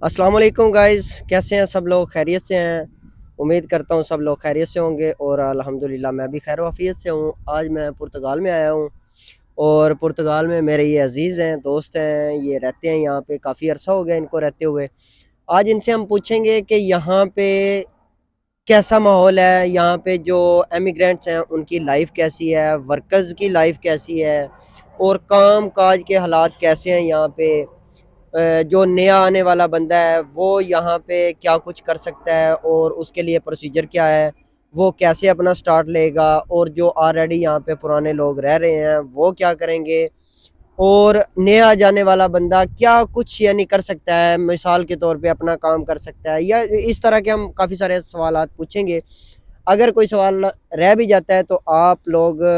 अस्सलाम वालेकुम गाइस, कैसे हैं सब लोग? खैरियत से हैं? उम्मीद करता हूँ सब लोग खैरियत से होंगे और अल्हम्दुलिल्लाह मैं भी खैर वाफियत से हूँ। आज मैं पुर्तगाल में आया हूँ और पुर्तगाल में मेरे ये अज़ीज़ हैं, दोस्त हैं, ये रहते हैं यहाँ पे, काफ़ी अरसा हो गया इनको रहते हुए। आज इनसे हम पूछेंगे कि यहाँ पे कैसा माहौल है, यहाँ पे जो एमिग्रेंट्स हैं उनकी लाइफ कैसी है, वर्कर्स की लाइफ कैसी है और काम काज के हालात कैसे हैं यहाँ पे। जो नया आने वाला बंदा है वो यहाँ पे क्या कुछ कर सकता है और उसके लिए प्रोसीजर क्या है, वो कैसे अपना स्टार्ट लेगा, और जो ऑलरेडी यहाँ पे पुराने लोग रह रहे हैं वो क्या करेंगे, और नया जाने वाला बंदा क्या कुछ यानी कर सकता है, मिसाल के तौर पे अपना काम कर सकता है, या इस तरह के हम काफ़ी सारे सवालात पूछेंगे। अगर कोई सवाल रह भी जाता है तो आप लोग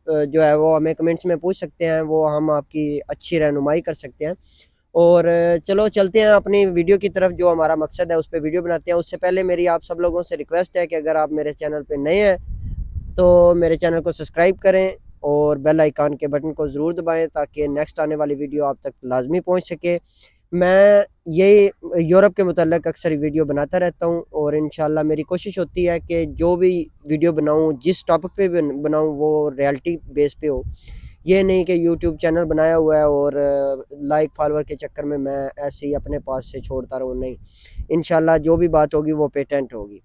जो है वो हमें कमेंट्स में पूछ सकते हैं, वो हम आपकी अच्छी रहनुमाई कर सकते हैं। और चलो चलते हैं अपनी वीडियो की तरफ, जो हमारा मकसद है उस पर वीडियो बनाते हैं। उससे पहले मेरी आप सब लोगों से रिक्वेस्ट है कि अगर आप मेरे चैनल पे नए हैं तो मेरे चैनल को सब्सक्राइब करें और बेल आइकन के बटन को ज़रूर दबाएं ताकि नेक्स्ट आने वाली वीडियो आप तक लाजमी पहुंच सके। मैं ये यूरोप के मुतल्लिक़ अक्सर वीडियो बनाता रहता हूं और इंशाल्लाह मेरी कोशिश होती है कि जो भी वीडियो बनाऊं, जिस टॉपिक पे भी बनाऊं, वो रियलिटी बेस पे हो। ये नहीं कि यूट्यूब चैनल बनाया हुआ है और लाइक फॉलोअर के चक्कर में मैं ऐसे ही अपने पास से छोड़ता रहूँ, नहीं। इंशाल्लाह जो भी बात होगी वो पेटेंट होगी।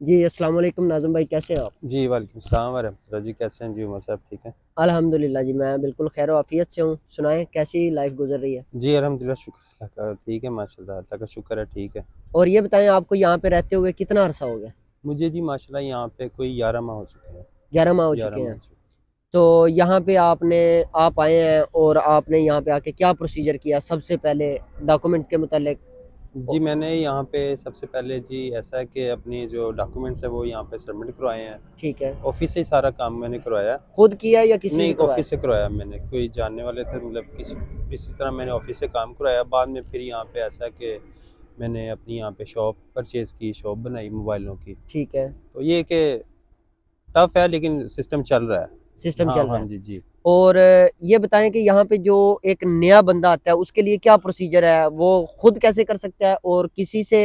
जी अस्सलाम वालेकुम नाज़िम भाई, कैसे हैं आप? जी, वालेकुम सलाम वरहमतुल्लाह जी, कैसे हैं जी उमर साहब, ठीक हैं? अल्हम्दुलिल्लाह जी, मैं बिल्कुल खैर वाफियत से हूँ। सुनाएं कैसी लाइफ गुजर रही है? जी, अल्हम्दुलिल्लाह शुक्र अल्लाह का, ठीक है माशाल्लाह, अल्लाह का शुक्र है, ठीक है। और ये बताएं आपको यहाँ पे रहते हुए कितना अरसा हो गया? मुझे जी माशाल्लाह यहाँ पे कोई 11 माह हो चुके हैं। 11 माह हो 11 चुके माह हैं। हो चुके तो यहाँ पे आप आए हैं और आपने यहाँ पे आके क्या प्रोसीजर किया सबसे पहले डॉक्यूमेंट के मुतालिक? हैं। जी, मैंने यहाँ पे सबसे पहले जी ऐसा है कि अपनी जो डॉक्यूमेंट्स हैं वो यहाँ पे सबमिट करवाए हैं। ठीक है। ऑफ़िस से ही सारा काम मैंने करवाया। खुद किया या किसी से नहीं, करवाया? ऑफ़िस से करवाया मैंने, कोई जानने वाले थे, मतलब किसी तरह मैंने ऑफ़िस से काम करवाया। बाद में फिर यहाँ पे ऐसा है कि मैंने अपनी यहाँ पे शॉप परचेज़ की, शॉप बनाई मोबाइलों की। ठीक है। तो ये है कि टफ़ है लेकिन सिस्टम चल रहा है। सिस्टम हाँ, चल हाँ रहा है। जी, जी। और ये बताएं कि यहाँ पे जो एक नया बंदा आता है उसके लिए क्या प्रोसीजर है, वो खुद कैसे कर सकता है और किसी से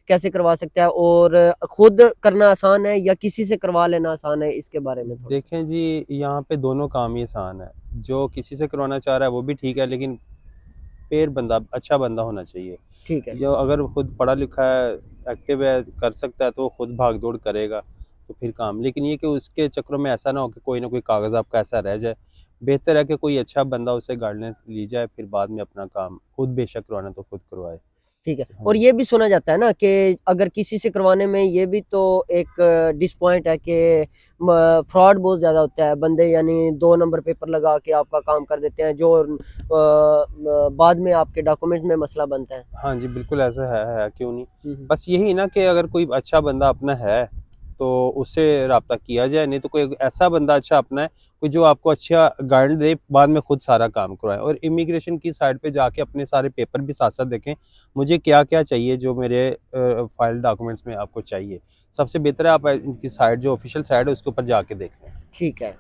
कैसे करवा सकता है, और खुद करना आसान है या किसी से करवा लेना आसान है, इसके बारे में थोड़ा सा। देखें जी, यहाँ पे दोनों काम ही आसान है। जो किसी से करवाना चाह रहा है वो भी ठीक है, लेकिन फेयर बंदा, अच्छा बंदा होना चाहिए। ठीक है। जो अगर खुद पढ़ा लिखा है, एक्टिव है, कर सकता है तो वो खुद भाग दौड़ करेगा तो फिर काम। लेकिन ये कि उसके चक्करों में ऐसा ना हो कि कोई ना कोई कागज़ आपका ऐसा रह जाए। बेहतर है कि कोई अच्छा बंदा उससे गाइडेंस ली जाए, फिर बाद में अपना काम खुद बेशक करवाना तो खुद करवाए। ठीक है। हाँ और जी। ये भी सुना जाता है ना कि अगर किसी से करवाने में ये भी तो एक डिसपॉइंट है कि फ्रॉड बहुत ज़्यादा होता है, बंदे यानी 2 नंबर पेपर लगा के आपका काम कर देते हैं, जो बाद में आपके डॉक्यूमेंट में मसला बनता है। हाँ जी, बिल्कुल ऐसा है, क्यों नहीं। हम्म। बस यही ना कि अगर कोई अच्छा बंदा अपना है, तो उससे राब्ता किया जाए, नहीं तो कोई ऐसा बंदा अच्छा अपना है, कोई जो आपको अच्छा गाइड दे, बाद में खुद सारा काम करवाए। और इमिग्रेशन की साइट पे जाके अपने सारे पेपर भी साथ-साथ देखें, मुझे क्या-क्या चाहिए जो मेरे फाइल डॉक्यूमेंट्स में आपको चाहिए। सबसे बेहतर है आप इनकी साइट, जो ऑफ़िशियल साइट है, उसके ऊपर जाके देख लें। ठीक है।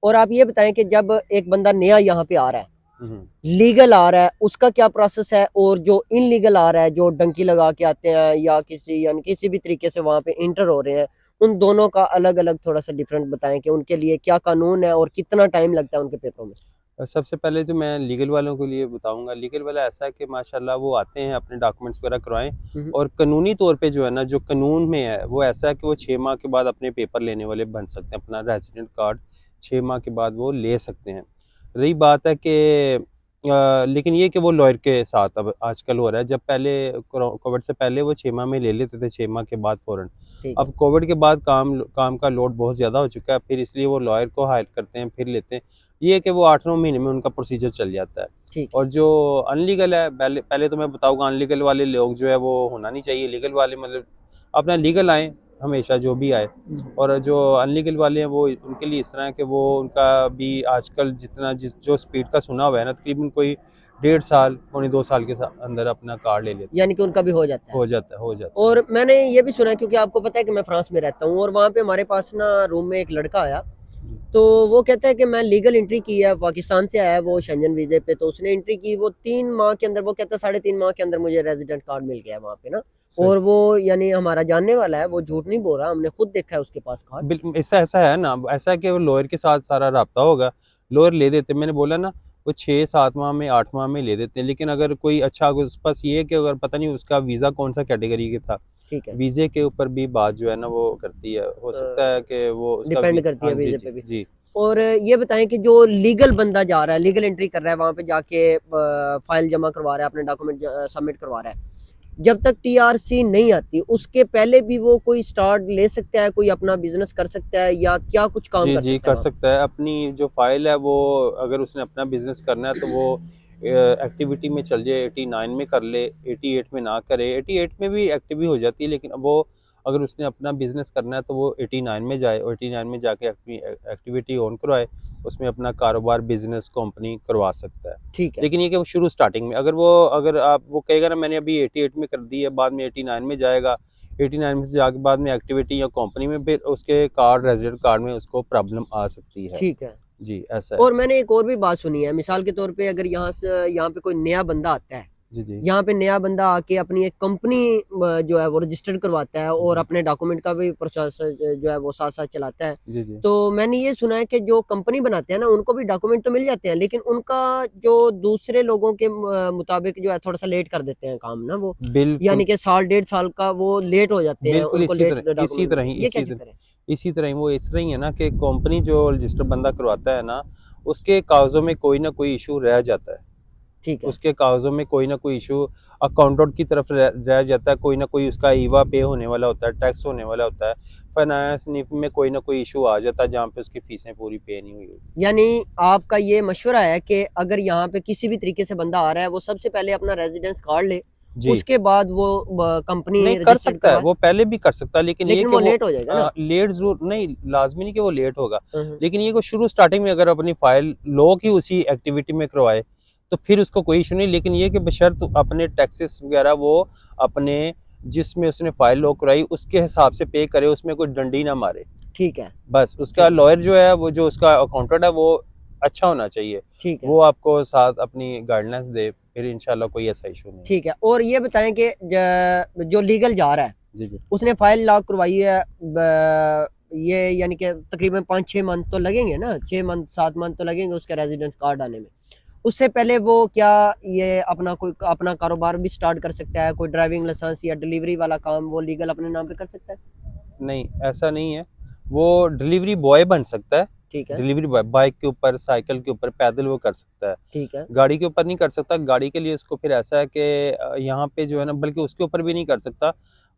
और आप ये बताएं कि जब एक बंदा नया यहाँ पे आ रहा है, हुँ, हुँ। लीगल आ रहा है, उसका क्या प्रोसेस है, और जो इनलीगल आ रहा है, जो डंकी लगा के आते हैं या किसी यानी किसी भी तरीके से वहां पे इंटर हो रहे हैं, उन दोनों का अलग अलग थोड़ा सा डिफरेंट बताएं कि उनके लिए क्या कानून है और कितना टाइम लगता है उनके पेपरों में। सबसे पहले तो मैं लीगल वालों के लिए बताऊँगा। लीगल वाला ऐसा है कि माशाल्लाह वो आते हैं, अपने डॉक्यूमेंट्स वगैरह करवाएँ, हम्म। और कानूनी तौर पे जो है ना, जो कानून में है, वो ऐसा है कि वो 6 माह के बाद अपने पेपर लेने वाले बन सकते हैं। अपना रेज़िडेंट कार्ड 6 माह के बाद वो ले सकते हैं। रही बात है कि लेकिन ये कि वो लॉयर के साथ अब आजकल हो रहा है। जब पहले कोविड से पहले वो 6 माह में ले लेते थे, 6 माह के बाद फ़ौरन। ठीक है। अब कोविड के बाद काम का लोड बहुत ज़्यादा हो चुका है, फिर इसलिए वो लॉयर को हायर करते हैं, फिर लेते हैं। ये है कि वो 8-9 महीने में उनका प्रोसीजर चल जाता है। ठीक और है। जो अनलीगल है, पहले पहले तो मैं बताऊँगा, अनलीगल वाले लोग जो है वो होना नहीं चाहिए। लीगल वाले मतलब अपना लीगल आएँ, हमेशा जो भी आए। और जो अनलीगल वाले हैं वो उनके लिए इस तरह है कि वो उनका भी आजकल जो स्पीड का सुना हुआ है ना, तकरीबन कोई 1.5 साल, पौने 2 साल के अंदर अपना कार्ड ले लेते हैं। यानी कि उनका भी हो जाता है। हो जाता है, हो जाता है। और मैंने ये भी सुना है, क्योंकि आपको पता है कि मैं फ्रांस में रहता हूँ और वहाँ पे हमारे पास ना रूम में एक लड़का आया। तो वो कहता है कि मैं लीगल एंट्री की है, पाकिस्तान से आया है वो शेंजन वीजे पे, तो उसने एंट्री की, वो 3 माह के अंदर, वो कहता है 3.5 माह के अंदर मुझे रेजिडेंट कार्ड मिल गया वहाँ पे ना। सही। और वो यानी हमारा जानने वाला है, वो झूठ नहीं बोल रहा, हमने खुद देखा है उसके पास कार्ड। बिल्कुल ऐसा ऐसा है ना, ऐसा है कि वो लॉयर के साथ सारा राब्ता होगा, लॉयर ले देते, मैंने बोला ना, वो 6-7 माह में 8 माह में ले देते हैं। लेकिन अगर कोई अच्छा, अगर उसके पास ये है कि अगर पता नहीं उसका वीज़ा कौन सा कैटेगरी के था, ठीक है। वीज़े के ऊपर भी बात जो है ना वो करती है, हो सकता है कि वो उसका डिपेंड करती हाँ है जी वीजे जी पे भी। जी। और ये बताएं कि जो लीगल बंदा जा रहा है, लीगल एंट्री कर रहा है, वहां पे जाके फाइल जमा करवा रहा है, अपने डॉक्यूमेंट सबमिट करवा रहा है, जब तक टीआरसी नहीं आती उसके पहले भी वो कोई स्टार्ट ले सकता है, कोई अपना बिजनेस कर सकता है, या क्या कुछ काम जी कर जी सकता है कर वहाँ पे? सकता है, अपनी जो फाइल है वो, अगर उसने अपना बिजनेस करना है तो वो एक्टिविटी में चल जाए, 89 में कर ले, 88 में ना करे, 88 में भी एक्टिव ही हो जाती है, लेकिन वो अगर उसने अपना बिजनेस करना है तो वो 89 में जाए, और 89 में जाके एक्टिविटी ऑन करवाए, उसमें अपना कारोबार बिजनेस कंपनी करवा सकता है। ठीक है। लेकिन ये कि वो शुरू स्टार्टिंग में, अगर वो, अगर आप वो कहेगा ना मैंने अभी 88 में कर दी है, बाद में 89 में जाएगा, 89 में से जाके बाद में एक्टिविटी या कंपनी में, फिर उसके कार्ड, रेजिडेंट कार्ड में उसको प्रॉब्लम आ सकती है। ठीक है। जी ऐसा है। और मैंने एक और भी बात सुनी है, मिसाल के तौर पे अगर यहाँ पे कोई नया बंदा आता है, जी जी यहाँ पे नया बंदा आके अपनी एक कंपनी जो है वो रजिस्टर्ड करवाता है, और जी अपने डॉक्यूमेंट का भी प्रोसेस जो है वो साथ साथ चलाता है, जी जी। तो मैंने ये सुना है कि जो कंपनी बनाते हैं ना, उनको भी डॉक्यूमेंट तो मिल जाते हैं, लेकिन उनका जो दूसरे लोगों के मुताबिक जो है थोड़ा सा लेट कर देते हैं काम ना वो, बिल्कुल यानी कि 1.5 साल का वो लेट हो जाते हैं, बिल्कुल उनको इसी लेट तरह, इसी डॉक्यूमेंट तरह मिलते ही, हैं, ये क्या चक्कर है? इसी तरह ही वो इस तरह ही है ना कि कंपनी जो रजिस्टर बंदा करवाता है ना, उसके कागजों में कोई ना कोई इशू रह जाता है, ठीक है। उसके कागजों में कोई ना कोई इशू अकाउंटेंट की तरफ रह जाता है, कोई ना कोई उसका ईवा पे होने वाला होता है, टैक्स होने वाला होता है, फाइनेंस में कोई ना कोई इशू आ जाता है जहाँ पे उसकी फीसें पूरी पे नहीं हुई होती। यानी आपका ये मशवरा है कि अगर यहाँ पे किसी भी तरीके से बंदा आ रहा है, वो सबसे पहले अपना रेजिडेंस कार्ड ले, जी उसके बाद वो कंपनी नहीं कर रजिस्टर्ड सकता है, करवाए। वो पहले भी कर सकता है, लेकिन ये लेकिन कि वो वो लेट हो जाएगा ना। लेट जरूर नहीं, लाजमी नहीं कि वो लेट होगा, हम्म। लेकिन ये को शुरू स्टार्टिंग में अगर अपनी फाइल लॉक ही उसी एक्टिविटी में करवाए तो फिर उसको कोई इशू नहीं, लेकिन ये कि बशर्त अपने टैक्सेस वगैरह वो अपने, जिसमें उसने फाइल लॉक कराई उसके हिसाब से पे करे, उसमें कोई डंडी ना मारे। ठीक है। बस उसका ठीक है। लॉयर जो है, वो जो उसका अकाउंटेंट है वो अच्छा होना चाहिए, ठीक है। वो आपको साथ अपनी गाइडलाइंस दे, फिर इंशाल्लाह कोई ऐसा इशू नहीं है। ठीक है। और ये बताएं कि जो लीगल जा रहा है, जी जी उसने फाइल लॉक करवाई है, ये यानी कि तकरीबन 5-6 मंथ तो लगेंगे ना, 6 मंथ 7 मंथ तो लगेंगे उसके रेजिडेंस कार्ड आने में। उससे पहले वो क्या ये अपना कोई अपना कारोबार भी स्टार्ट कर सकता है, कोई ड्राइविंग लाइसेंस या डिलीवरी वाला काम वो लीगल अपने नाम पे कर सकता है? नहीं ऐसा नहीं है, वो डिलीवरी बॉय बन सकता है, ठीक है। डिलीवरी बॉय बाइक के ऊपर, साइकिल के ऊपर, पैदल वो कर सकता है, ठीक है। गाड़ी के ऊपर नहीं कर सकता। गाड़ी के लिए उसको फिर ऐसा है कि यहाँ पे जो है ना, बल्कि उसके ऊपर भी नहीं कर सकता,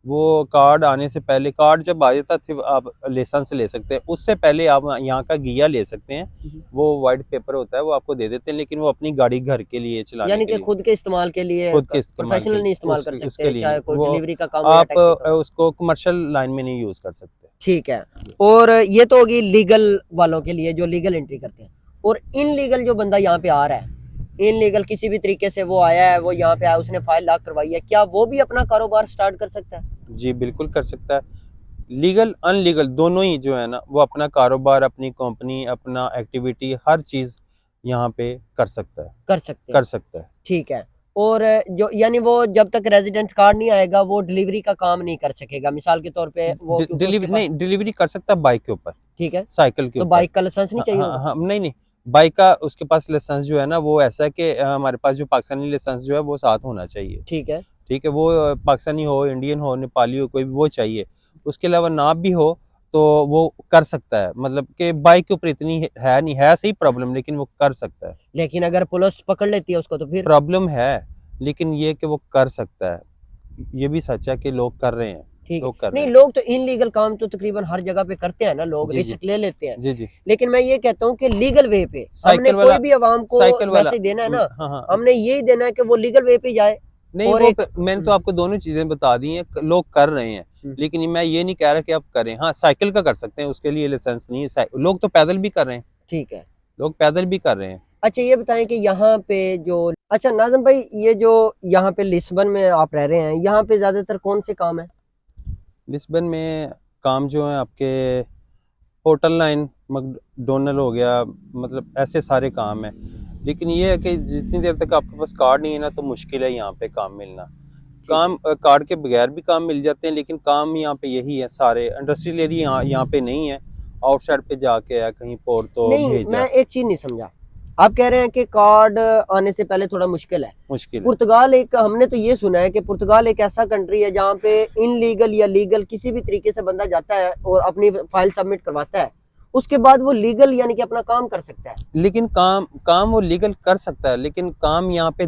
वो कार्ड आने से पहले, कार्ड जब आ जाता फिर आप लाइसेंस ले सकते हैं, उससे पहले आप यहाँ का गिया ले सकते हैं, वो वाइट पेपर होता है वो आपको दे देते हैं, लेकिन वो अपनी गाड़ी घर के लिए चलाने यानी के कि लिए, खुद के इस्तेमाल के लिए, खुद के इस्तेमाल के प्रोफेशनल नहीं लिए, इस्तेमाल कर उसके सकते, लिए नहीं, चाहे कोई वो डिलीवरी का काम हो या आप टैक्सी का हो। उसको कमर्शियल लाइन में नहीं यूज़ कर सकते। ठीक है। और ये तो होगी लीगल वालों के लिए जो लीगल एंट्री करते हैं। और इनलीगल जो बंदा यहाँ पे आ रहा है, इनलीगल किसी भी तरीके से वो आया है, वो यहाँ पे आया, उसने फाइल लॉक करवाई है, क्या वो भी अपना कारोबार स्टार्ट कर सकता है? जी बिल्कुल कर सकता है, लीगल अनलीगल दोनों ही जो है ना, वो अपना कारोबार, अपनी कंपनी, अपना एक्टिविटी, हर चीज़ यहाँ पे कर सकता है, कर सकते कर हैं। सकता है। ठीक है। और जो यानी वो जब तक रेजिडेंस कार्ड नहीं आएगा वो डिलीवरी का काम नहीं कर सकेगा, मिसाल के तौर पे वो, क्योंकि उसके डिलीवरी पास। नहीं, डिलीवरी कर सकता है बाइक के ऊपर, ठीक है। साइकिल के तो ऊपर। बाइक का लाइसेंस नहीं हाँ चाहिए हाँ होगा? हाँ, नहीं नहीं, बाइक का उसके पास लाइसेंस जो है ना वो ऐसा है कि हमारे पास जो पाकिस्तानी लाइसेंस जो है वो साथ होना चाहिए। ठीक है। ठीक है, वो पाकिस्तानी हो, इंडियन हो, नेपाली हो, कोई भी वो चाहिए। उसके अलावा ना भी हो तो वो कर सकता है, मतलब कि बाइक के ऊपर इतनी है नहीं, है सही प्रॉब्लम, लेकिन वो कर सकता है। लेकिन अगर पुलिस पकड़ लेती है उसको तो फिर? प्रॉब्लम है, लेकिन ये कि वो कर सकता है, ये भी सच है कि लोग कर रहे हैं, ठीक है। लोग कर रहे नहीं, हैं। लोग तो इनलीगल काम तो तकरीबन हर जगह पे करते हैं ना, लोग जी जी रिस्क ले लेते हैं। जी जी। लेकिन मैं ये कहता हूँ कि लीगल वे पे हमने साइकिल वाला, कोई भी आवाम को साइकिल वाला, मैसेज देना है ना, हाँ हाँ, हमने यही देना है कि वो लीगल वे पे जाए। नहीं और वो एक मैंने तो आपको दोनों चीजें बता दी हैं, लोग कर रहे हैं, लेकिन मैं ये नहीं कह रहा कि आप करें। हाँ साइकिल का कर सकते हैं, उसके लिए लाइसेंस नहीं है, लोग तो पैदल भी कर रहे हैं, ठीक है। लोग पैदल भी कर रहे हैं। अच्छा ये बताएं कि यहाँ पे जो, अच्छा नाज़िम भाई, ये जो यहाँ पे लिस्बन में आप रह रहे हैं, यहाँ पे ज्यादातर कौन से काम है? लिस्बन में काम जो है आपके होटल लाइन, मैकडोनल्ड हो गया, मतलब ऐसे सारे काम है। लेकिन ये है कि जितनी देर तक आपके पास कार्ड नहीं है ना, तो मुश्किल है यहाँ पे काम मिलना। ठीक है। कार्ड के बगैर भी काम मिल जाते हैं, लेकिन काम यहाँ पे यही है, सारे इंडस्ट्रियल एरिया यहाँ पे नहीं है। आउटसाइड पे जाके है कहीं पोर्तो नहीं, भेजा, मैं एक चीज नहीं समझा। आप कह रहे हैं कि कार्ड आने से पहले थोड़ा मुश्किल है। मुश्किल है। पुर्तगाल एक, हमने तो ये सुना है कि पुर्तगाल एक ऐसा कंट्री है जहाँ पे इनलीगल या लीगल किसी भी तरीके से बंदा जाता है और अपनी फाइल सबमिट करवाता है, उसके बाद वो लीगल यानी कि अपना काम कर सकता है। लेकिन काम काम वो लीगल कर सकता है, लेकिन काम यहाँ पे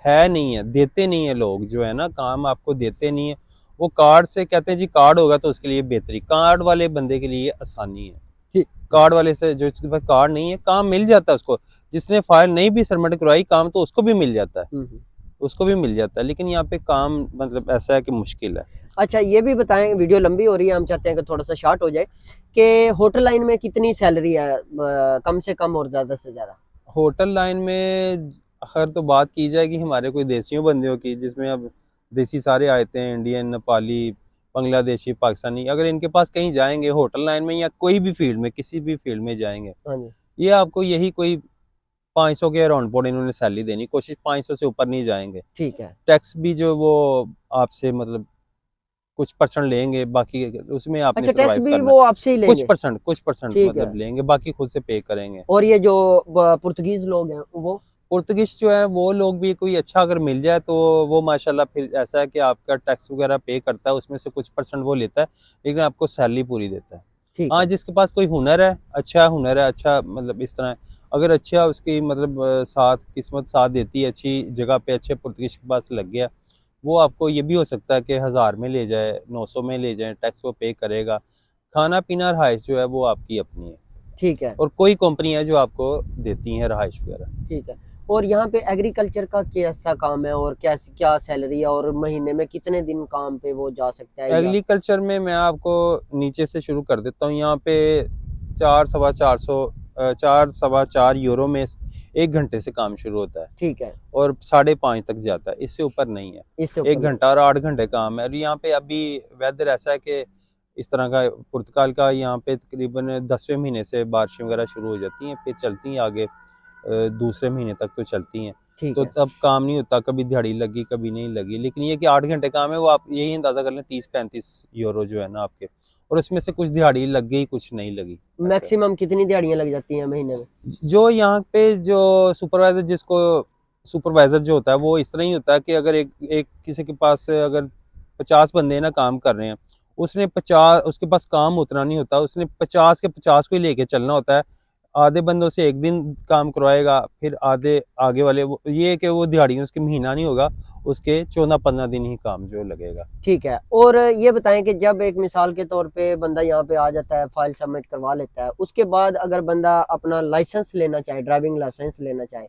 है नहीं है, देते नहीं है लोग जो है ना, काम आपको देते नहीं है। वो कार्ड से कहते हैं जी कार्ड होगा तो उसके लिए बेहतरी, कार्ड वाले बंदे के लिए आसानी है। ठीक। कार्ड वाले से, जो जिसके पास कार्ड नहीं है, काम मिल जाता है उसको। जिसने फाइल नहीं भी सबमिट करवाई, काम तो उसको भी मिल जाता है, हम्म। उसको भी मिल जाता है। लेकिन यहाँ पे काम मतलब ऐसा है कि मुश्किल है। अच्छा, ये भी बताएं, वीडियो लंबी हो रही है, हम चाहते हैं कि थोड़ा सा शॉर्ट हो जाए, कि होटल लाइन में कितनी सैलरी है, कम से कम और ज्यादा से ज्यादा। होटल लाइन में अगर तो बात की जाएगी हमारे कोई देसियों बंदियों की, जिसमें अब देसी सारे आते हैं, इंडियन, नेपाली, बांग्लादेशी, पाकिस्तानी, अगर इनके पास कहीं जाएंगे होटल लाइन में या कोई भी फील्ड में, किसी भी फील्ड में जाएंगे, हाँ जी। ये आपको यही कोई 500 के अराउंड पर इन्होंने सैलरी देनी, कोशिश 500 से ऊपर नहीं जाएंगे। ठीक है। टैक्स भी जो वो आपसे मतलब कुछ परसेंट लेंगे, बाकी उसमें आपने अच्छा, टैक्स सरवाइव भी करना वो है। आपसे ही लेंगे। कुछ परसेंट ठीक है। मतलब लेंगे, बाकी खुद से पे करेंगे। और ये जो पुर्तगीज लोग हैं वो। पुर्तगिश जो है वो लोग भी कोई अच्छा अगर मिल जाए तो वो माशाल्लाह फिर ऐसा है कि आपका टैक्स वगैरह पे करता है, उसमें से कुछ परसेंट वो लेता है, लेकिन आपको सैलरी पूरी देता है। ठीक हाँ, है। जिसके पास कोई हुनर है, अच्छा हुनर है, अच्छा मतलब इस तरह है, अगर अच्छा उसकी मतलब साथ किस्मत साथ देती है, अच्छी जगह पे अच्छे पुर्तगिश के पास लग गया, वो आपको ये भी हो सकता है कि 1000 में ले जाए, 900 में ले जाए, टैक्स वो पे करेगा। खाना पीना रहाइश जो है वो आपकी अपनी है, ठीक है। और कोई कंपनी है जो आपको देती है रहाइश वगैरह। ठीक है। और यहाँ पे एग्रीकल्चर का कैसा काम है, और क्या क्या सैलरी है, और महीने में कितने दिन काम पे वो जा सकता है या। एग्रीकल्चर में मैं आपको नीचे से शुरू कर देता हूँ। यहाँ पे 4 सवा 4 यूरो में 1 घंटे से काम शुरू होता है, ठीक है। और 5:30 तक जाता है, इससे ऊपर नहीं है। इससे ऊपर एक नहीं। घंटा और 8 घंटे काम है। और यहाँ पे अभी वेदर ऐसा है कि इस तरह का पुर्तगाल का, यहाँ पे तकरीबन 10वें महीने से बारिशें वगैरह शुरू हो जाती हैं, फिर चलती हैं आगे दूसरे महीने तक तो चलती हैं। ठीक तो है। तब काम नहीं होता, कभी दिहाड़ी लगी कभी नहीं लगी। लेकिन ये कि 8 घंटे काम है, वो आप यही अंदाजा कर लें 30-35 यूरो जो है ना आपके, और उसमें से कुछ दिहाड़ी लग गई कुछ नहीं लगी, ऐसा है। मैक्सिमम कितनी दिहाड़ियां लग जाती हैं महीने में। जो यहाँ पे जो सुपरवाइजर जो होता है वो इस तरह ही होता है कि अगर एक एक किसी के पास अगर 50 बंदे ना काम कर रहे हैं, उसने 50, उसके पास काम उतना नहीं होता, उसने 50 के 50 को ही लेके चलना होता है। आधे बंदों से एक दिन काम करवाएगा, फिर आधे आगे वाले, ये है कि वो दिहाड़ी उसके महीना नहीं होगा, उसके 14-15 दिन ही काम जो लगेगा। ठीक है। और ये बताएं कि जब एक मिसाल के तौर पे बंदा यहाँ पे आ जाता है, फाइल सबमिट करवा लेता है, उसके बाद अगर बंदा अपना लाइसेंस लेना चाहे, ड्राइविंग लाइसेंस लेना चाहे,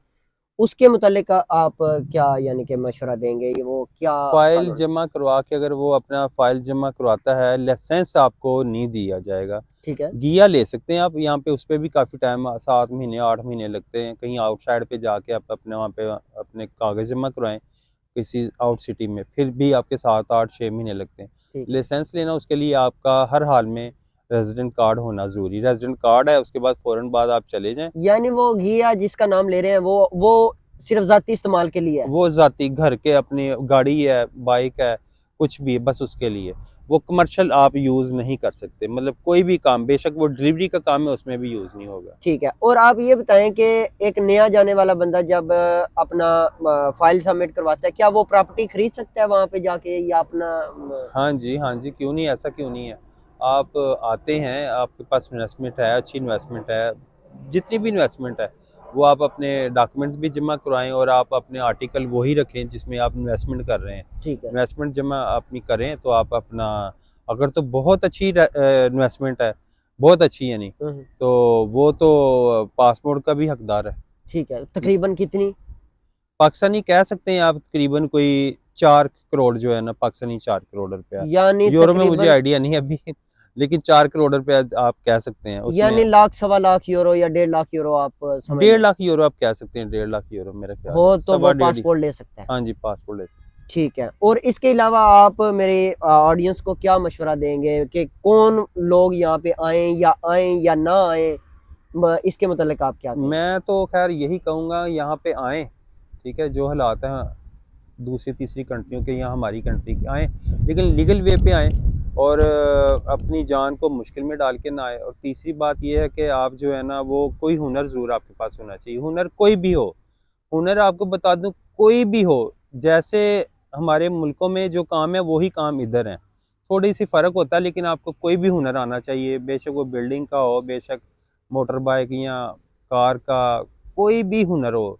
उसके मुतालिक आप क्या यानी कि मशवरा देंगे, वो क्या फाइल कानून है। जमा करवा के अगर वो अपना फाइल जमा करवाता है, लाइसेंस आपको नहीं दिया जाएगा। ठीक है। गिया ले सकते हैं आप, यहाँ पे उस पर भी काफ़ी टाइम, 7 महीने 8 महीने लगते हैं। कहीं आउटसाइड पे जाके आप अपने वहाँ पे अपने कागज़ जमा करवाएं किसी आउट सिटी में, फिर भी आपके 7 8 6 महीने लगते हैं। ठीक है। लाइसेंस लेना, उसके लिए आपका हर हाल में रेजिडेंट कार्ड होना ज़रूरी। रेजिडेंट कार्ड है, उसके बाद फ़ौरन बाद आप चले जाएं। यानी वो घिया जिसका नाम ले रहे हैं वो सिर्फ जाती इस्तेमाल के लिए है। वो ज़ाती घर के, अपनी गाड़ी है, बाइक है, कुछ भी है, बस उसके लिए। वो कमर्शियल आप यूज़ नहीं कर सकते, मतलब कोई भी काम, बेशक वो डिलीवरी का काम है, उसमें भी यूज़ नहीं होगा। ठीक है। और आप ये बताएं कि एक नया जाने वाला बंदा जब अपना फाइल सबमिट करवाता है, क्या वो प्रॉपर्टी खरीद सकता है वहां पे जाके, या अपना हाँ जी, हाँ जी, क्यों नहीं, ऐसा क्यों नहीं है। आप आते हैं, आपके पास इन्वेस्टमेंट है, अच्छी इन्वेस्टमेंट है, जितनी भी इन्वेस्टमेंट है, वो आप अपने डॉक्यूमेंट्स भी जमा करवाएं, और आप अपने आर्टिकल वही रखें जिसमें आप इन्वेस्टमेंट कर रहे हैं। ठीक है। इन्वेस्टमेंट जमा अपनी करें तो आप अपना, अगर तो बहुत अच्छी इन्वेस्टमेंट है, बहुत अच्छी यानी, हम्म। तो वो तो पासपोर्ट का भी हकदार है। ठीक है। तकरीबन कितनी। पाकिस्तानी कह सकते हैं आप, तकरीबन कोई 4 करोड़ जो है ना, पाकिस्तानी 4 करोड़ रुपया। यानी यूरो में मुझे तकरीबन, आइडिया नहीं है अभी, लेकिन 4 करोड़ रुपया आप कह सकते हैं उसमें। यानी लाख सवा लाख यूरो या 1.5 लाख यूरो आप समझ लें। 1.5 लाख यूरो आप कह सकते हैं, 1.5 लाख यूरो मेरा ख्याल हो है, तो वो 1.5 1.5। पासपोर्ट ले सकता है। हाँ जी, पासपोर्ट ऐसे। ठीक है। और इसके अलावा आप मेरे ऑडियंस को क्या मशवरा देंगे कि कौन लोग यहाँ पे आए या ना आए, इसके मतलब आप क्या कहें? मैं तो खैर यही कहूँगा, यहाँ पे आएँ, ठीक है, जो हालात हैं दूसरी तीसरी कंट्रियों के, यहाँ हमारी कंट्री के आएँ, लेकिन लीगल वे पे आएँ, और अपनी जान को मुश्किल में डाल के ना आए। और तीसरी बात ये है कि आप जो है ना, वो कोई हुनर ज़रूर आपके पास होना चाहिए, हुनर कोई भी हो। हुनर आपको बता दूं, कोई भी हो, जैसे हमारे मुल्कों में जो काम है वही काम इधर है, थोड़ी सी फ़र्क होता है, लेकिन आपको कोई भी हुनर आना चाहिए, बेशक वो बिल्डिंग का हो, बेशक मोटर बाइक या कार का, कोई भी हुनर हो,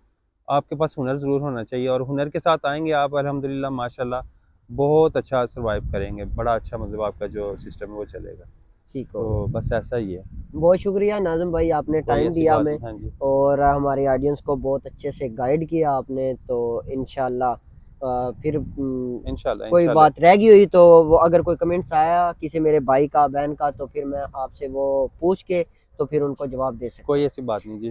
आपके पास हुनर ज़रूर होना चाहिए। और हुनर के साथ आएंगे आप, अल्हम्दुलिल्लाह माशाल्लाह, बहुत अच्छा सर्वाइव करेंगे, बड़ा अच्छा, मतलब आपका जो सिस्टम है वो चलेगा। ठीक हो गया। तो बस ऐसा ही है। बहुत शुक्रिया नाज़िम भाई, आपने कोई टाइम ऐसी दिया बात हमें नहीं, हाँ जी। और हमारी ऑडियंस को बहुत अच्छे से गाइड किया आपने। तो इंशाल्लाह फिर इंशाल्लाह कोई इंशाल्लाह। बात रह गई हुई तो वो अगर कोई कमेंट्स आया किसी मेरे भाई का बहन का, तो फिर मैं आपसे वो पूछ के तो फिर उनको जवाब दे सकता कोई हूँ। ऐसी बात नहीं जी,